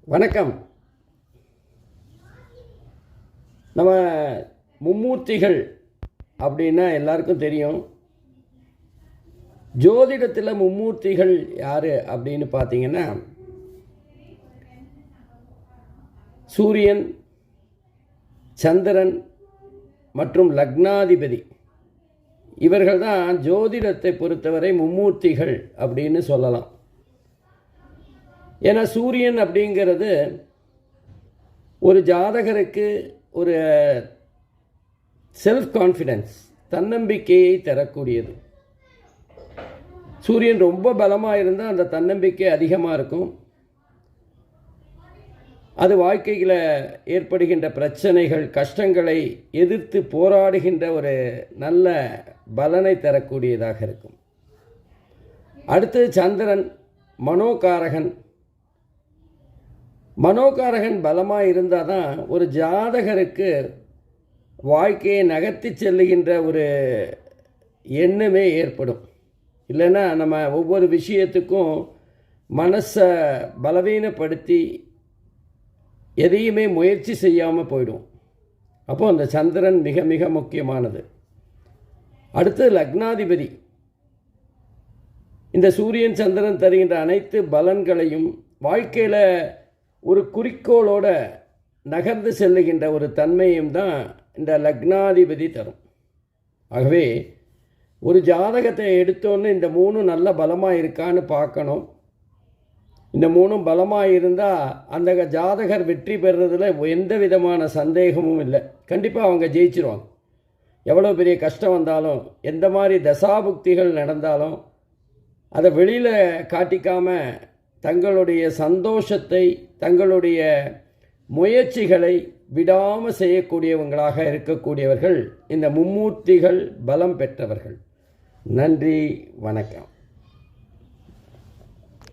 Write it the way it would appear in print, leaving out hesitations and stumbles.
வணக்கம். நம்ம மும்மூர்த்திகள் அப்படின்னா எல்லாருக்கும் தெரியும். ஜோதிடத்தில் மும்மூர்த்திகள் யார் அப்படின்னு பார்த்தீங்கன்னா, சூரியன், சந்திரன் மற்றும் லக்னாதிபதி. இவர்கள் தான் ஜோதிடத்தை பொறுத்தவரை மும்மூர்த்திகள் அப்படின்னு சொல்லலாம். ஏன்னா சூரியன் அப்படிங்கிறது ஒரு ஜாதகருக்கு ஒரு செல்ஃப் கான்ஃபிடென்ஸ், தன்னம்பிக்கையை தரக்கூடியது. சூரியன் ரொம்ப பலமாக இருந்தால் அந்த தன்னம்பிக்கை அதிகமாக இருக்கும். அது வாழ்க்கையில் ஏற்படுகின்ற பிரச்சனைகள், கஷ்டங்களை எதிர்த்து போராடுகின்ற ஒரு நல்ல பலனை தரக்கூடியதாக இருக்கும். அடுத்து சந்திரன், மனோகாரகன். மனோகாரகன் பலமாக இருந்தால் தான் ஒரு ஜாதகருக்கு வாழ்க்கையை நகர்த்தி செல்லுகின்ற ஒரு எண்ணமே ஏற்படும். இல்லைன்னா நம்ம ஒவ்வொரு விஷயத்துக்கும் மனசை பலவீனப்படுத்தி எதையுமே முயற்சி செய்யாமல் போயிடும். அப்போது அந்த சந்திரன் மிக மிக முக்கியமானது. அடுத்து லக்னாதிபதி. இந்த சூரியன் சந்திரன் தருகின்ற அனைத்து பலன்களையும் வாழ்க்கையில் ஒரு குறிக்கோளோடு நகர்ந்து செல்லுகின்ற ஒரு தன்மையும் தான் இந்த லக்னாதிபதி தரும். ஆகவே ஒரு ஜாதகத்தை எடுத்தோன்னு இந்த மூணும் நல்ல பலமாக இருக்கான்னு பார்க்கணும். இந்த மூணும் பலமாக இருந்தால் அந்த ஜாதகர் வெற்றி பெறுறதுல எந்த விதமான சந்தேகமும் இல்லை. கண்டிப்பாக அவங்க ஜெயிச்சிருவாங்க. எவ்வளோ பெரிய கஷ்டம் வந்தாலும், எந்த மாதிரி தசாபுக்திகள் நடந்தாலும் அதை வெளியில் காட்டிக்காமல் தங்களுடைய சந்தோஷத்தை, தங்களுடைய முயற்சிகளை விடாமல் செய்யக்கூடியவங்களாக இருக்கக்கூடியவர்கள் இந்த மும்மூர்த்திகள் பலம் பெற்றவர்கள். நன்றி, வணக்கம்.